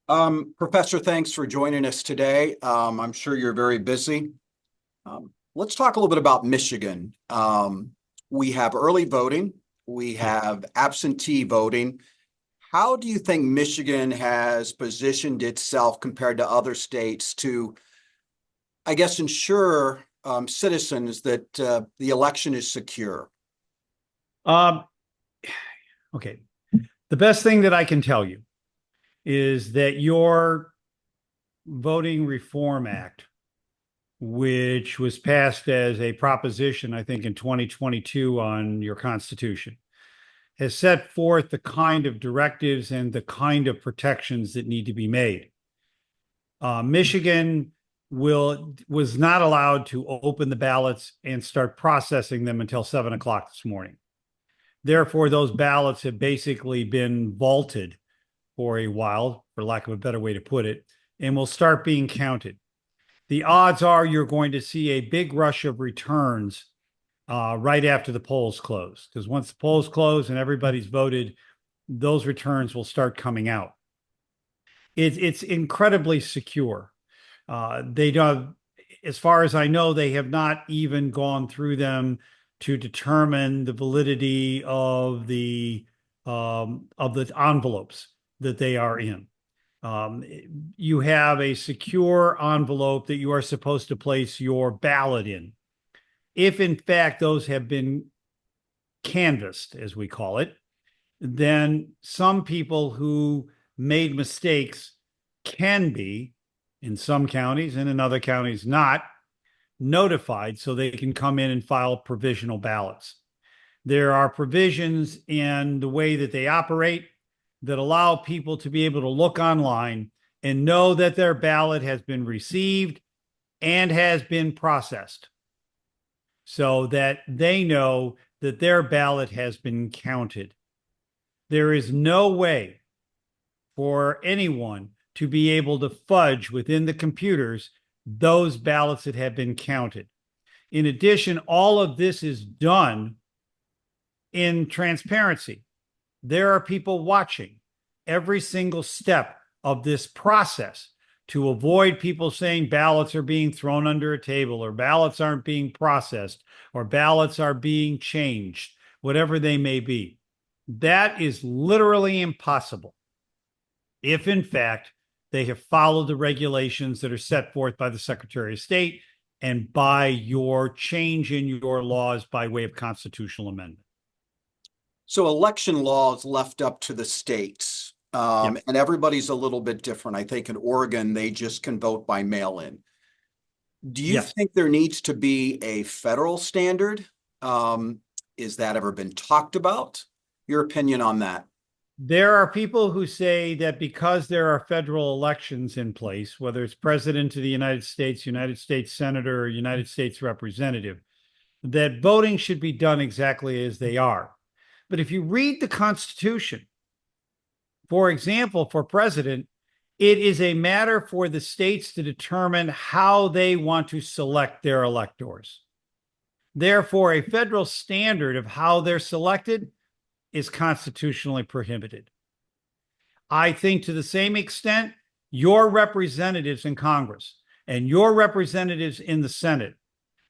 Professor, thanks for joining us today. I'm sure you're very busy. Let's talk a little bit about Michigan. We have early voting, we have absentee voting. How do you think Michigan has positioned itself compared to other states to, I guess, ensure citizens that the election is secure? Um, okay. The best thing that I can tell you is that your Voting Reform Act, which was passed as a proposition, I think, in 2022 on your Constitution, has set forth the kind of directives and the kind of protections that need to be made. Michigan was not allowed to open the ballots and start processing them until 7 o'clock this morning. Therefore, those ballots have basically been vaulted for a while, for lack of a better way to put it, and will start being counted. The odds are you're going to see a big rush of returns right after the polls close, because once the polls close and everybody's voted, those returns will start coming out. It's incredibly secure. They don't, as far as I know, they have not even gone through them to determine the validity of the envelopes that they are in. You have a secure envelope that you are supposed to place your ballot in. If in fact those have been canvassed, as we call it, then some people who made mistakes can be, in some counties and in other counties not, notified so they can come in and file provisional ballots. There are provisions in the way that they operate that allow people to be able to look online and know that their ballot has been received and has been processed, so that they know that their ballot has been counted. There is no way for anyone to be able to fudge within the computers those ballots that have been counted. In addition, all of this is done in transparency. There are people watching every single step of this process to avoid people saying ballots are being thrown under a table, or ballots aren't being processed, or ballots are being changed, whatever they may be. That is literally impossible if, in fact, they have followed the regulations that are set forth by the Secretary of State and by your change in your laws by way of constitutional amendment. So election law is left up to the states, Yep. and everybody's a little bit different. I think in Oregon, they just can vote by mail-in. Do you Yes. think there needs to be a federal standard? Is that ever been talked about? Your opinion on that? There are people who say that because there are federal elections in place, whether it's president of the United States senator, or United States representative, that voting should be done exactly as they are. But if you read the Constitution, for example, for president, it is a matter for the states to determine how they want to select their electors. Therefore, a federal standard of how they're selected is constitutionally prohibited. I think to the same extent, your representatives in Congress and your representatives in the Senate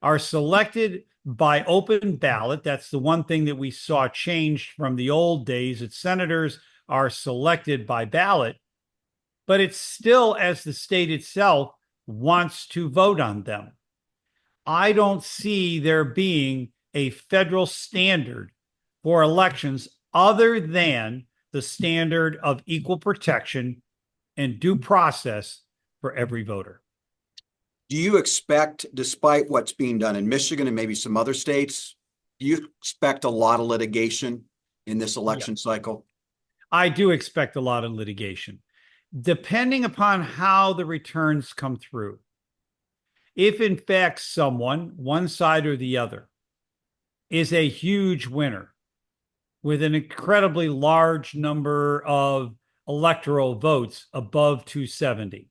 are selected by open ballot. That's the one thing that we saw changed from the old days, that senators are selected by ballot, but it's still as the state itself wants to vote on them. I don't see there being a federal standard for elections other than the standard of equal protection and due process for every voter. Do you expect, despite what's being done in Michigan and maybe some other states, do you expect a lot of litigation in this election cycle? I do expect a lot of litigation, depending upon how the returns come through. If in fact someone, one side or the other, is a huge winner with an incredibly large number of electoral votes above 270,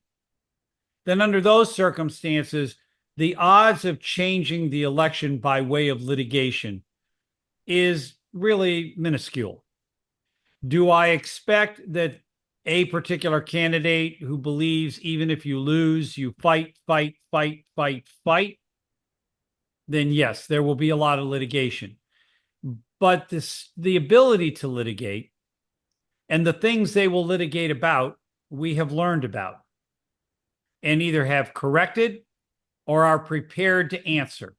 then under those circumstances, the odds of changing the election by way of litigation is really minuscule. Do I expect that a particular candidate who believes even if you lose, you fight, then yes, there will be a lot of litigation. But the ability to litigate and the things they will litigate about, we have learned about and either have corrected or are prepared to answer.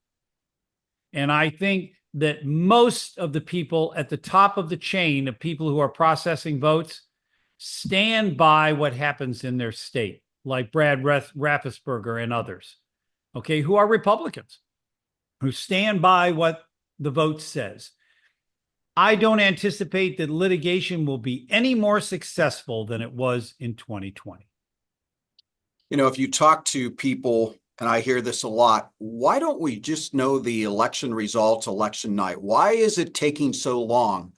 And I think that most of the people at the top of the chain of people who are processing votes stand by what happens in their state, like Brad Raffensperger and others, okay, who are Republicans, who stand by what the vote says. I don't anticipate that litigation will be any more successful than it was in 2020. You know, if you talk to people, and I hear this a lot, why don't we just know the election results election night? Why is it taking so long?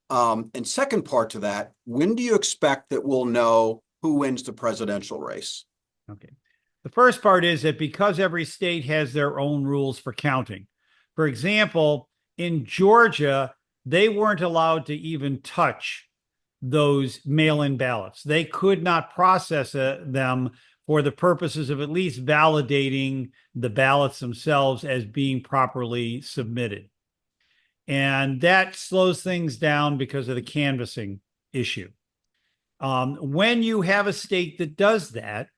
And second part to that, when do you expect that we'll know who wins the presidential race? Okay. The first part is that because every state has their own rules for counting. For example, in Georgia, they weren't allowed to even touch those mail-in ballots. They could not process them for the purposes of at least validating the ballots themselves as being properly submitted. And that slows things down because of the canvassing issue. When you have a state that does that,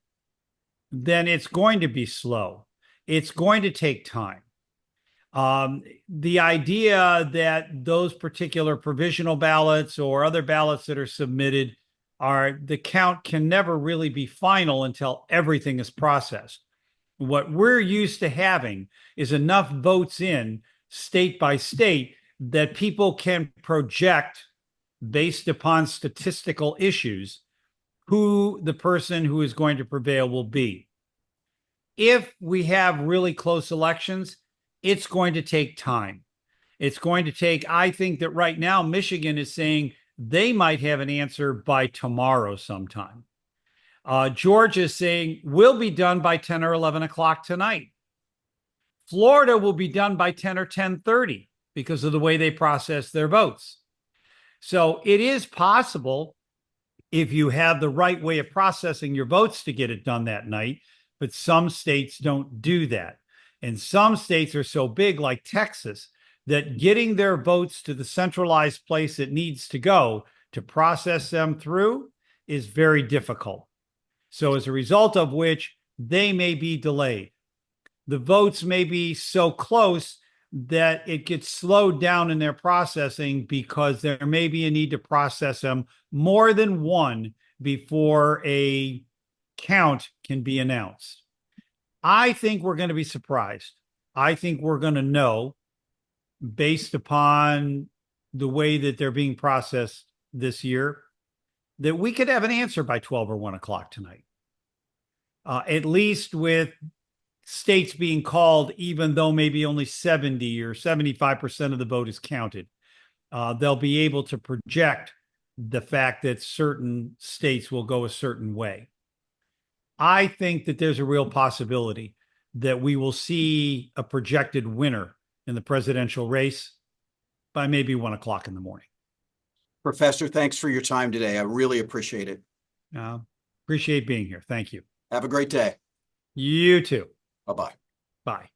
then it's going to be slow. It's going to take time. The idea that those particular provisional ballots or other ballots that are submitted the count can never really be final until everything is processed. What we're used to having is enough votes in state by state that people can project based upon statistical issues who the person who is going to prevail will be. If we have really close elections, it's going to take time. It's going to take, I think that right now, Michigan is saying they might have an answer by tomorrow sometime. Georgia is saying we'll be done by 10 or 11 o'clock tonight. Florida will be done by 10 or 10:30 because of the way they process their votes. So it is possible if you have the right way of processing your votes to get it done that night, but some states don't do that. And some states are so big, like Texas, that getting their votes to the centralized place it needs to go to process them through is very difficult. So as a result of which, they may be delayed. The votes may be so close that it gets slowed down in their processing because there may be a need to process them more than one before a count can be announced. I think we're going to be surprised. I think we're going to know based upon the way that they're being processed this year that we could have an answer by 12 or 1 o'clock tonight. At least with states being called, even though maybe only 70 or 75% of the vote is counted. They'll be able to project the fact that certain states will go a certain way. I think that there's a real possibility that we will see a projected winner in the presidential race by maybe 1 o'clock in the morning. Professor, thanks for your time today. I really appreciate it. Appreciate being here. Thank you. Have a great day. You too. Bye-bye. Bye.